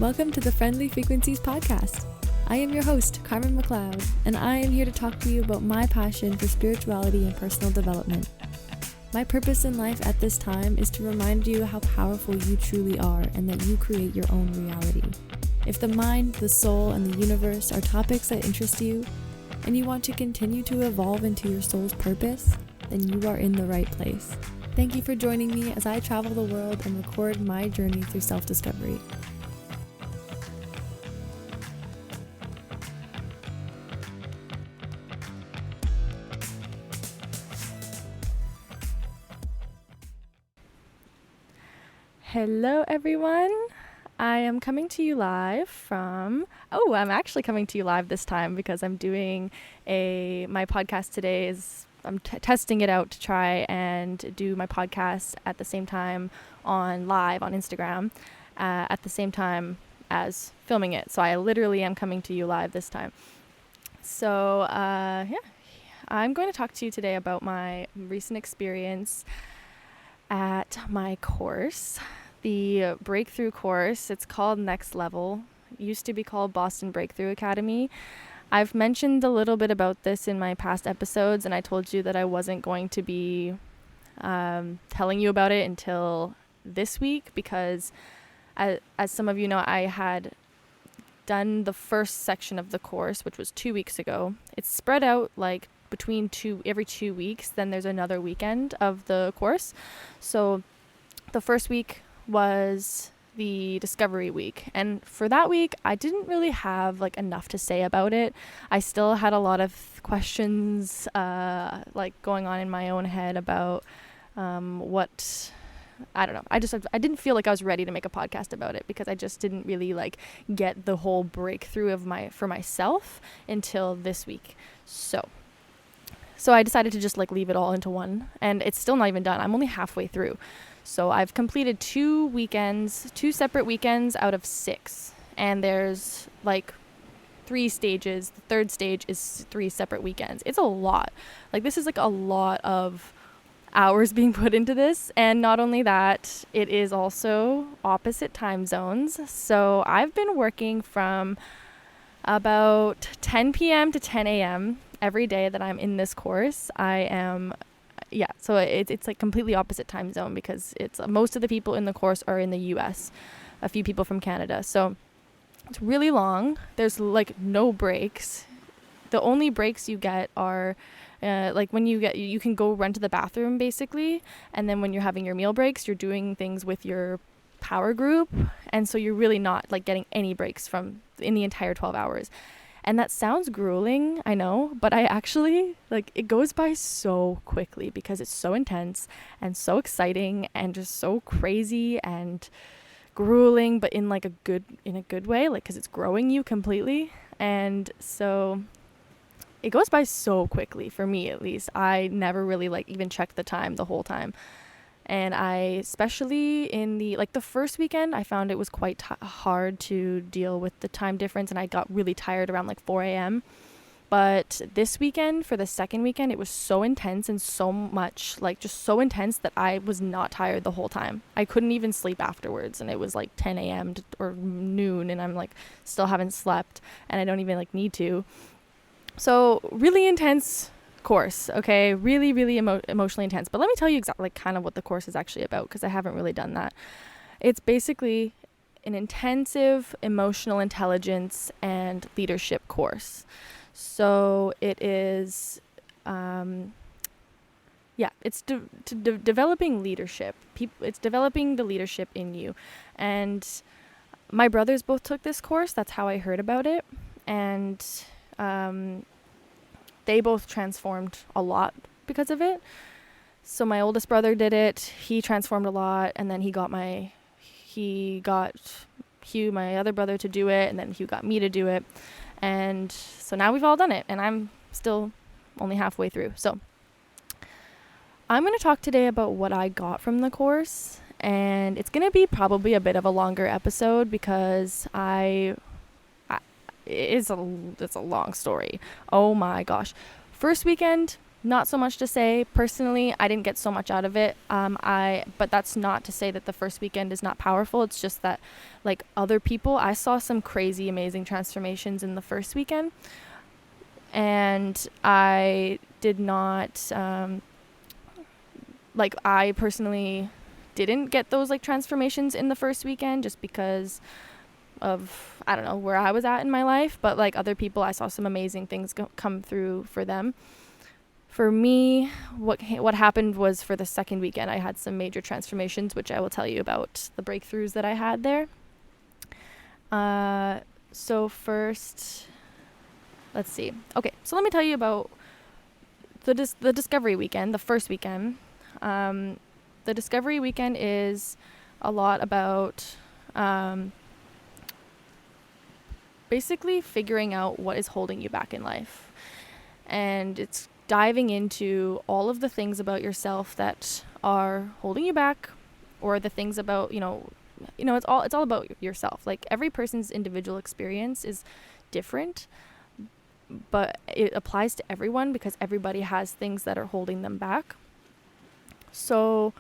Welcome to the Friendly Frequencies podcast. I am your host, Carmen McLeod, and I am here to talk to you about my passion for spirituality and personal development. My purpose in life at this time is to remind you how powerful you truly are and that you create your own reality. If the mind, the soul, and the universe are topics that interest you, and you want to continue to evolve into your soul's purpose, then you are in the right place. Thank you for joining me as I travel the world and record my journey through self-discovery. Hello everyone, I am coming to you live from, I'm actually coming to you live this time because I'm doing my podcast today I'm testing it out to try and do my podcast at the same time live on Instagram at the same time as filming it. So I literally am coming to you live this time. So I'm going to talk to you today about my recent experience at my course. The breakthrough course, it's called Next Level. It used to be called Boston Breakthrough Academy. I've mentioned a little bit about this in my past episodes, and I told you that I wasn't going to be telling you about it until this week because, as some of you know, I had done the first section of the course, which was 2 weeks ago. It's spread out like between every 2 weeks, then there's another weekend of the course. So the first week was the discovery week, and for that week I didn't really have like enough to say about it. I still had a lot of questions going on in my own head about what I don't know. I didn't feel like I was ready to make a podcast about it because I just didn't really get the whole breakthrough for myself until this week. So I decided to just leave it all into one, and it's still not even done. I'm only halfway through. So I've completed 2 separate weekends out of 6. And there's 3 stages. The third stage is 3 separate weekends. It's a lot. This is a lot of hours being put into this. And not only that, it is also opposite time zones. So I've been working from about 10 p.m. to 10 a.m. every day that I'm in this course. So it's completely opposite time zone because it's most of the people in the course are in the US, a few people from Canada. So it's really long. There's no breaks. The only breaks you get are when you can go run to the bathroom basically, and then when you're having your meal breaks, you're doing things with your power group, and so you're really not getting any breaks in the entire 12 hours. And that sounds grueling, I know, but I actually, it goes by so quickly because it's so intense and so exciting and just so crazy and grueling, but in a good way, because it's growing you completely. And so it goes by so quickly, for me at least. I never really even checked the time the whole time. And I, especially in the first weekend, I found it was quite hard to deal with the time difference, and I got really tired around 4 a.m. But this weekend, for the second weekend, it was so intense and so much, just so intense that I was not tired the whole time. I couldn't even sleep afterwards, and it was 10 a.m. or noon, and I'm still haven't slept, and I don't even need to. So really intense course, okay, really, really emotionally intense. But let me tell you exactly kind of what the course is actually about, because I haven't really done that. It's basically an intensive emotional intelligence and leadership course. So it is it's developing leadership. It's developing the leadership in you. And my brothers both took this course. That's how I heard about it. And they both transformed a lot because of it. So my oldest brother did it. He transformed a lot, and then he got Hugh, my other brother, to do it, and then Hugh got me to do it. And so now we've all done it, and I'm still only halfway through. So I'm going to talk today about what I got from the course, and it's going to be probably a bit of a longer episode because it's a long story. Oh my gosh. First weekend, not so much to say. Personally, I didn't get so much out of it. But that's not to say that the first weekend is not powerful. It's just that, like other people, I saw some crazy, amazing transformations in the first weekend, and I did not, I personally didn't get those like transformations in the first weekend just because of, I don't know, where I was at in my life. But like other people, I saw some amazing things come through for them. For me, what happened was for the second weekend, I had some major transformations, which I will tell you about the breakthroughs that I had there. So first, let's see. Okay, so let me tell you about the Discovery Weekend, the first weekend. The Discovery Weekend is a lot about basically figuring out what is holding you back in life. And it's diving into all of the things about yourself that are holding you back, or the things about, it's all about yourself. Like every person's individual experience is different, but it applies to everyone because everybody has things that are holding them back. So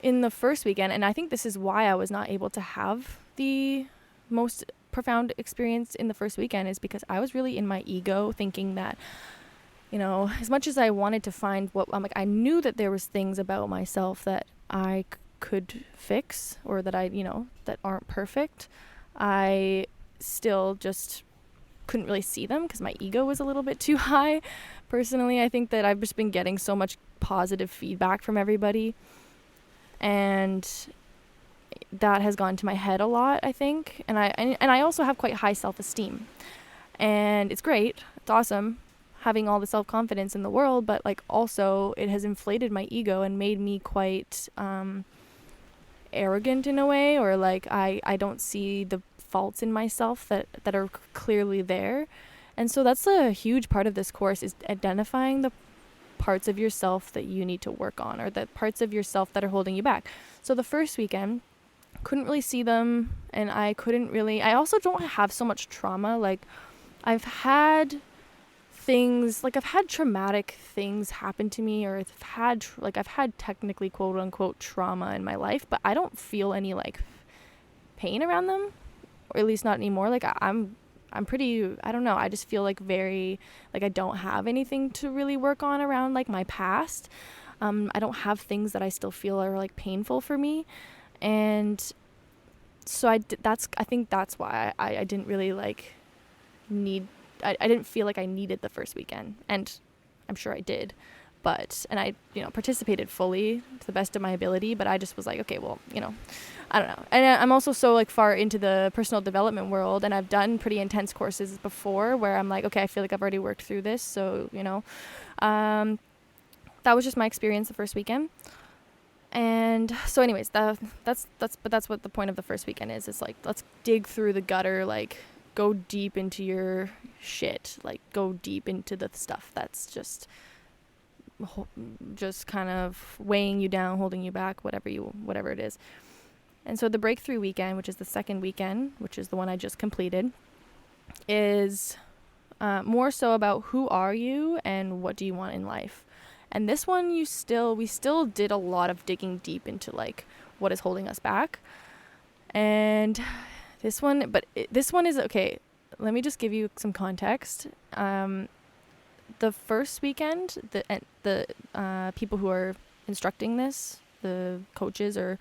in the first weekend, and I think this is why I was not able to have the most profound experience in the first weekend, is because I was really in my ego thinking that, as much as I wanted to find I knew that there was things about myself that I could fix, or that that aren't perfect. I still just couldn't really see them because my ego was a little bit too high. Personally, I think that I've just been getting so much positive feedback from everybody, and that has gone to my head a lot, I think. And I also have quite high self-esteem, and it's great. It's awesome having all the self-confidence in the world, but like also it has inflated my ego and made me quite arrogant in a way, or like I don't see the faults in myself that are clearly there. And so that's a huge part of this course, is identifying the parts of yourself that you need to work on, or the parts of yourself that are holding you back. So the first weekend, couldn't really see them, and I also don't have so much trauma. Like I've had traumatic things happen to me, or I've had technically quote unquote trauma in my life, but I don't feel any like pain around them, or at least not anymore. Like I'm pretty, I don't know, I just feel like very, like I don't have anything to really work on around like my past. I don't have things that I still feel are like painful for me. And so I think that's why I didn't really like I didn't feel like I needed the first weekend, and I'm sure I did, and I, participated fully to the best of my ability, but I just was like, okay, well, I don't know. And I'm also so like far into the personal development world, and I've done pretty intense courses before where I'm like, okay, I feel like I've already worked through this. So, that was just my experience the first weekend. And so anyways, that's what the point of the first weekend is. It's like, let's dig through the gutter, like go deep into your shit, like go deep into the stuff that's just kind of weighing you down, holding you back, whatever it is. And so the breakthrough weekend, which is the second weekend, which is the one I just completed, is more so about who are you and what do you want in life. And this one, we still did a lot of digging deep into like what is holding us back. And this one is okay. Let me just give you some context. The first weekend, the people who are instructing this, the coaches, or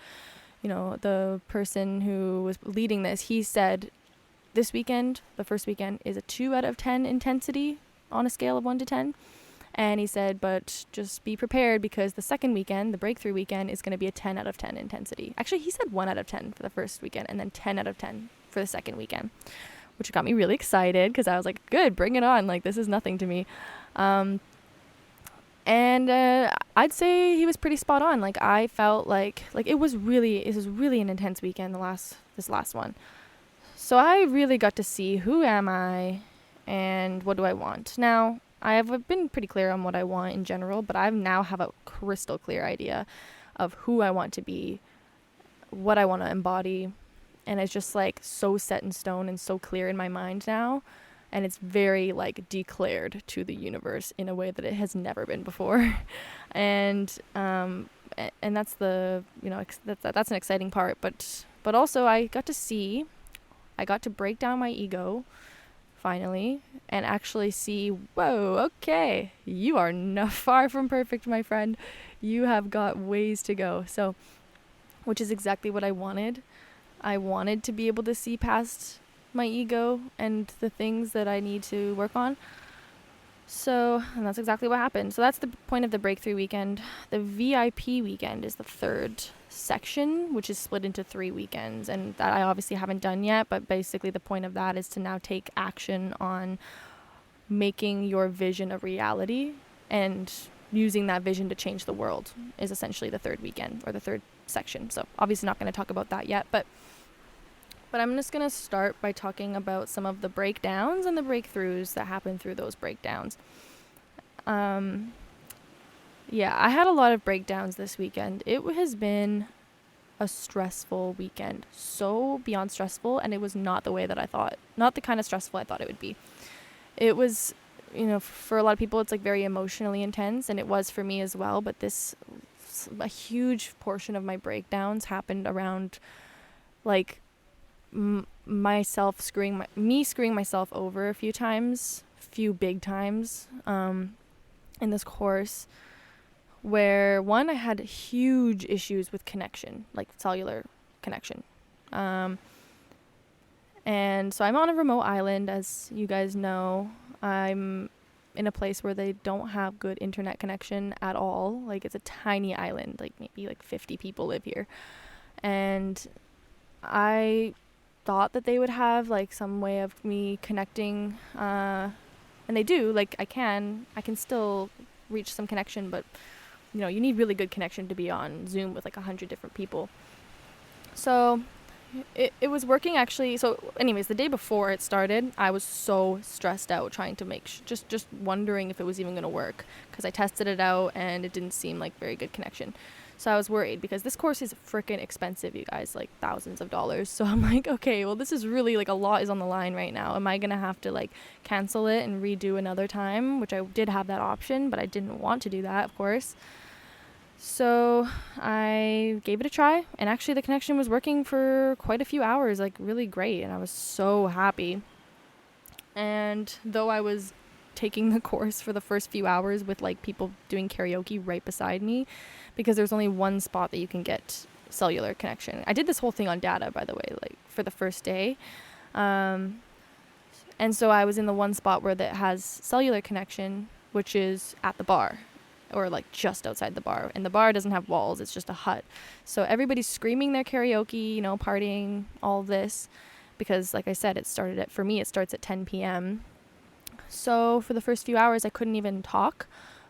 the person who was leading this, he said this weekend, the first weekend, is a 2 out of 10 intensity on a scale of 1 to 10. And he said, but just be prepared because the second weekend, the breakthrough weekend, is going to be a 10 out of 10 intensity. Actually, he said 1 out of 10 for the first weekend and then 10 out of 10 for the second weekend, which got me really excited because I was like, good, bring it on. Like, this is nothing to me. And I'd say he was pretty spot on. Like, I felt like it was really an intense weekend, this last one. So I really got to see who am I and what do I want. Now, I have been pretty clear on what I want in general, but I now have a crystal clear idea of who I want to be, what I want to embody, and it's just like so set in stone and so clear in my mind now. and it's very like declared to the universe in a way that it has never been before. And that's the, that's an exciting part, but also I got to break down my ego finally and actually see, whoa, okay, you are far from perfect, my friend. You have got ways to go. So, which is exactly what I wanted. I wanted to be able to see past my ego and the things that I need to work on. So, and that's exactly what happened. So that's the point of the breakthrough weekend. The VIP weekend is the third section, which is split into 3 weekends, and that I obviously haven't done yet, but basically the point of that is to now take action on making your vision a reality and using that vision to change the world is essentially the third weekend or the third section. So obviously not going to talk about that yet, but I'm just going to start by talking about some of the breakdowns and the breakthroughs that happen through those breakdowns. I had a lot of breakdowns this weekend. It has been a stressful weekend, so beyond stressful, and it was not the way that I thought, not the kind of stressful I thought it would be. It was, for a lot of people, it's like very emotionally intense, and it was for me as well, but a huge portion of my breakdowns happened around like me screwing myself over a few big times in this course, where one, I had huge issues with connection, like cellular connection. And so I'm on a remote island, as you guys know. I'm in a place where they don't have good internet connection at all. Like, it's a tiny island, like maybe like 50 people live here. And I thought that they would have like some way of me connecting, and they do. Like, I can still reach some connection, but you need really good connection to be on Zoom with like 100 different people. So it was working actually. So anyways, the day before it started, I was so stressed out trying to make just wondering if it was even going to work, because I tested it out and it didn't seem like very good connection. So I was worried because this course is freaking expensive, you guys, like thousands of dollars. So I'm like, okay, well, this is really like a lot is on the line right now. Am I going to have to like cancel it and redo another time? Which I did have that option, but I didn't want to do that, of course. So I gave it a try, and actually the connection was working for quite a few hours, like really great. And I was so happy. And though I was taking the course for the first few hours with like people doing karaoke right beside me, because there's only one spot that you can get cellular connection. I did this whole thing on data, by the way, like for the first day. And so I was in the one spot where that has cellular connection, which is at the bar, or like just outside the bar. And the bar doesn't have walls, it's just a hut. So everybody's screaming their karaoke, partying, all this, because like I said, for me, it starts at 10 p.m. So for the first few hours, I couldn't even talk.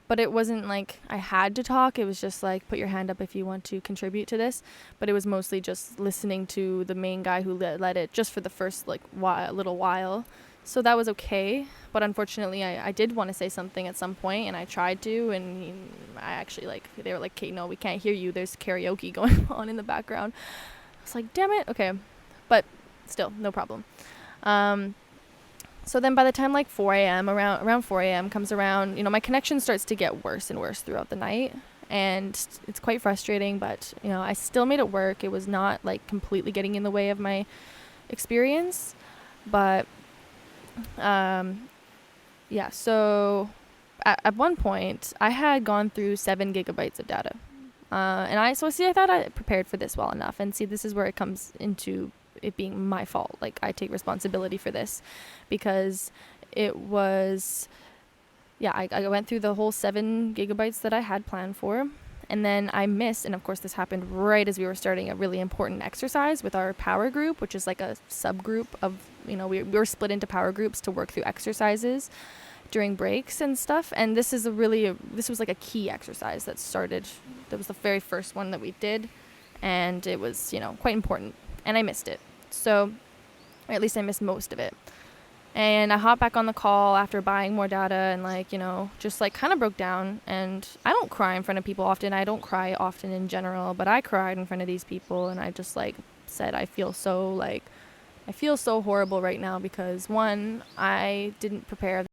But it wasn't like I had to talk. It was just like, put your hand up if you want to contribute to this. But it was mostly just listening to the main guy who led it just for the first like little while. So that was okay. But unfortunately, I did want to say something at some point, and I tried to. And I actually they were like, okay, no, we can't hear you. There's karaoke going on in the background. I was like, damn it. Okay. But still, no problem. So then by the time like 4 a.m., around 4 a.m. comes around, my connection starts to get worse and worse throughout the night. And it's quite frustrating, but, I still made it work. It was not like completely getting in the way of my experience. But, so at one point I had gone through 7 gigabytes of data. I thought I prepared for this well enough. And see, this is where it comes into it being my fault. Like, I take responsibility for this, because it was, I went through the whole 7 gigabytes that I had planned for, and then I missed, and of course this happened right as we were starting a really important exercise with our power group, which is like a subgroup of, we were split into power groups to work through exercises during breaks and stuff. And this was like a key exercise that was the very first one that we did, and it was, quite important. And I missed it. So, or at least I missed most of it. And I hopped back on the call after buying more data and just kind of broke down. And I don't cry in front of people often. I don't cry often in general, but I cried in front of these people. And I just said, I feel so I feel so horrible right now because one, I didn't prepare